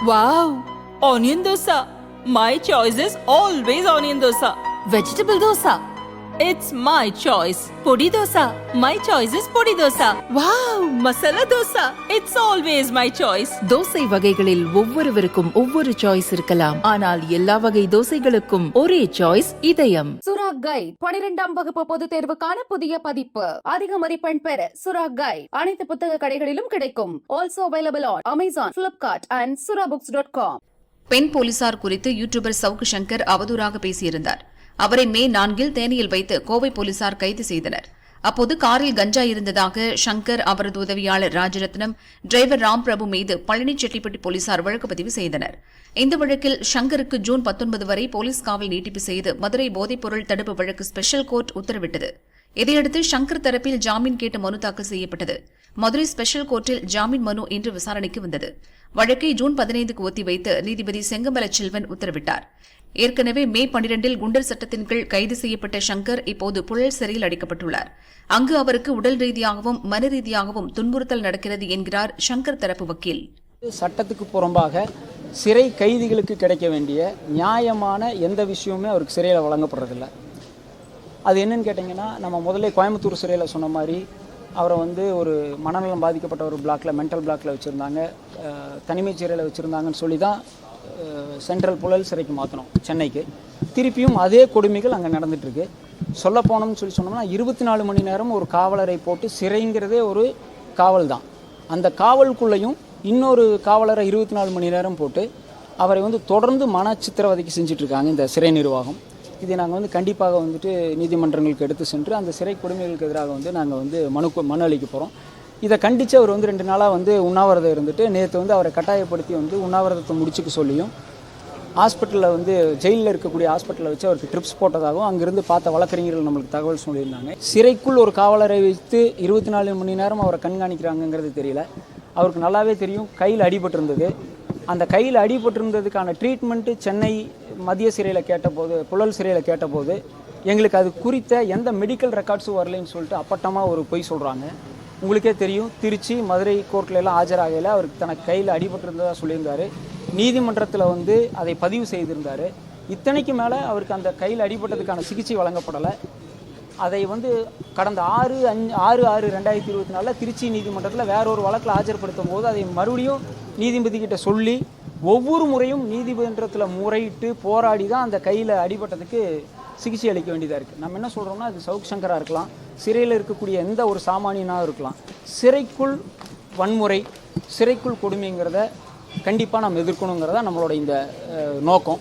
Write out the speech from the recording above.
Wow! Onion dosa. My choice is always onion dosa. Vegetable dosa. It's my choice. Podi dosa. My choice is podi dosa. Wow! Masala dosa. It's always my choice. Dosa வகைகளில் ஒவ்வொருவருக்கும் ஒவ்வொரு choice இருக்கலாம், ஆனால் எல்லா வகை தோசைகளுக்கும் ஒரே choice இதயம். சுரா கைட் 12ஆம் வகுப்பு பொதுத் தேர்வுக்கான புதிய பதிப்பு. அதிக மதிப்பெண் பெற சுரா கைட் அனைத்து புத்தக கடைகளிலும் கிடைக்கும். Also available on Amazon, Flipkart and surabooks.com. பெண் போலீசார் குறித்து யூடியூபர் சவுக்கு சங்கர் அவதூறாக பேசியிருந்தார். அவரை மே 4 தேனியில் வைத்து கோவை போலீசார் கைது செய்தனர். அப்போது காரில் கஞ்சா இருந்ததாக சங்கர், அவரது உதவியாளர் ராஜரத்னம், டிரைவர் ராம் பிரபு மீது பழனி செட்டிப்பட்டி போலீசார் வழக்கு பதிவு செய்தனர். இந்த வழக்கில் சங்கருக்கு ஜூன் 19 வரை போலீஸ் காவல் நீட்டிப்பு செய்து மதுரை போதைப்பொருள் தடுப்பு வழக்கு ஸ்பெஷல் கோர்ட் உத்தரவிட்டது. இதையடுத்து சங்கர் தரப்பில் ஜாமீன் கேட்டு மனு தாக்கல் செய்யப்பட்டது. மதுரை ஸ்பெஷல் கோர்ட்டில் ஜாமீன் மனு இன்று விசாரணைக்கு வந்தது. வழக்கை ஜூன் 15க்கு ஒத்திவைத்து நீதிபதி செங்கமல செல்வன் உத்தரவிட்டார். ஏற்கனவே மே 12 குண்டர் சட்டத்தின் கீழ் கைது செய்யப்பட்ட சங்கர் இப்போது புழல் சிறையில் அடைக்கப்பட்டுள்ளார். அங்கு அவருக்கு உடல் ரீதியாகவும் மன ரீதியாகவும் துன்புறுத்தல் நடக்கிறது என்கிறார் சங்கர் தரப்பு வக்கீல். சட்டத்துக்கு புறம்பாக சிறை கைதிகளுக்கு கிடைக்க வேண்டிய நியாயமான எந்த விஷயமுமே அவருக்கு சிறையில் வழங்கப்படுறதில்ல. அது என்னன்னு கேட்டிங்கன்னா, நம்ம முதல்ல கோயம்புத்தூர் சிறையில் சொன்ன மாதிரி அவரை ஒரு மனநலம் பாதிக்கப்பட்ட ஒரு பிளாக்கில், மென்டல் பிளாக்கில் வச்சுருந்தாங்க, தனிமைச் சிறையில் வச்சுருந்தாங்கன்னு சொல்லி தான் சென்ட்ரல் புழல் சிறைக்கு மாற்றணும் சென்னைக்கு. திருப்பியும் அதே கொடுமைகள் அங்கே நடந்துகிட்ருக்கு. சொல்ல போனோம்னு சொன்னோம்னா 24 மணி நேரம் ஒரு காவலரை போட்டு, சிறைங்கிறதே ஒரு காவல் தான், அந்த காவலுக்குள்ளேயும் இன்னொரு காவலரை 24 மணி நேரம் போட்டு அவரை தொடர்ந்து மன சித்திரவதைக்கு செஞ்சிட்ருக்காங்க இந்த சிறை நிர்வாகம். இதை நாங்கள் கண்டிப்பாக நீதிமன்றங்களுக்கு எடுத்து சென்று அந்த சிறை கொடுமைகளுக்கு எதிராக நாங்கள் மனு அளிக்க போகிறோம். இதை கண்டித்து அவர் 2 நாளாக உண்ணாவிரதம் இருந்துட்டு, நேற்று அவரை கட்டாயப்படுத்தி உண்ணாவிரதத்தை முடிச்சுக்க சொல்லியும், ஹாஸ்பிட்டலில் ஜெயிலில் இருக்கக்கூடிய ஹாஸ்பிட்டலில் வச்சு அவருக்கு ட்ரிப்ஸ் போட்டதாகவும் அங்கிருந்து பார்த்த வழக்கறிஞர்கள் நம்மளுக்கு தகவல் சொல்லியிருந்தாங்க. சிறைக்குள் ஒரு காவலரை வைத்து 24 மணி நேரம் அவரை கண்காணிக்கிறாங்கங்கிறது தெரியல. அவருக்கு நல்லாவே தெரியும் கையில் அடிபட்டிருந்தது. அந்த கையில் அடிபட்டிருந்ததுக்கான ட்ரீட்மெண்ட்டு சென்னை மத்திய சிறையில் கேட்டபோது, புழல் சிறையில் கேட்டபோது எங்களுக்கு அது குறித்த எந்த மெடிக்கல் ரெக்கார்ட்ஸும் வரலைன்னு சொல்லிட்டு அப்பட்டமாக ஒரு பொய் சொல்கிறாங்க. உங்களுக்கே தெரியும், திருச்சி, மதுரை கோர்ட்லெல்லாம் ஆஜராகையில் அவருக்கு தனக்கு கையில் அடிபட்டிருந்ததாக சொல்லியிருந்தார். நீதிமன்றத்தில் அதை பதிவு செய்திருந்தார். இத்தனைக்கு மேலே அவருக்கு அந்த கையில் அடிபட்டதுக்கான சிகிச்சை வழங்கப்படலை. அதை கடந்த 6/6/2024 திருச்சி நீதிமன்றத்தில் வேறொரு வழக்கில் ஆஜர்படுத்தும் போது அதை மறுபடியும் நீதிபதிக்கிட்ட சொல்லி ஒவ்வொரு முறையும் நீதிமன்றத்தில் முறையிட்டு போராடி தான் அந்த கையில் அடிபட்டதுக்கு சிகிச்சை அளிக்க வேண்டியதாக இருக்குது. நம்ம என்ன சொல்கிறோம்னா, அது சவுக் சங்கராக இருக்கலாம், சிறையில் இருக்கக்கூடிய எந்த ஒரு சாமானியனாக இருக்கலாம், சிறைக்குள் வன்முறை, சிறைக்குள் கொடுமைங்கிறத கண்டிப்பாக நம்ம எதிர்க்கணுங்கிறத நம்மளோட இந்த நோக்கம்.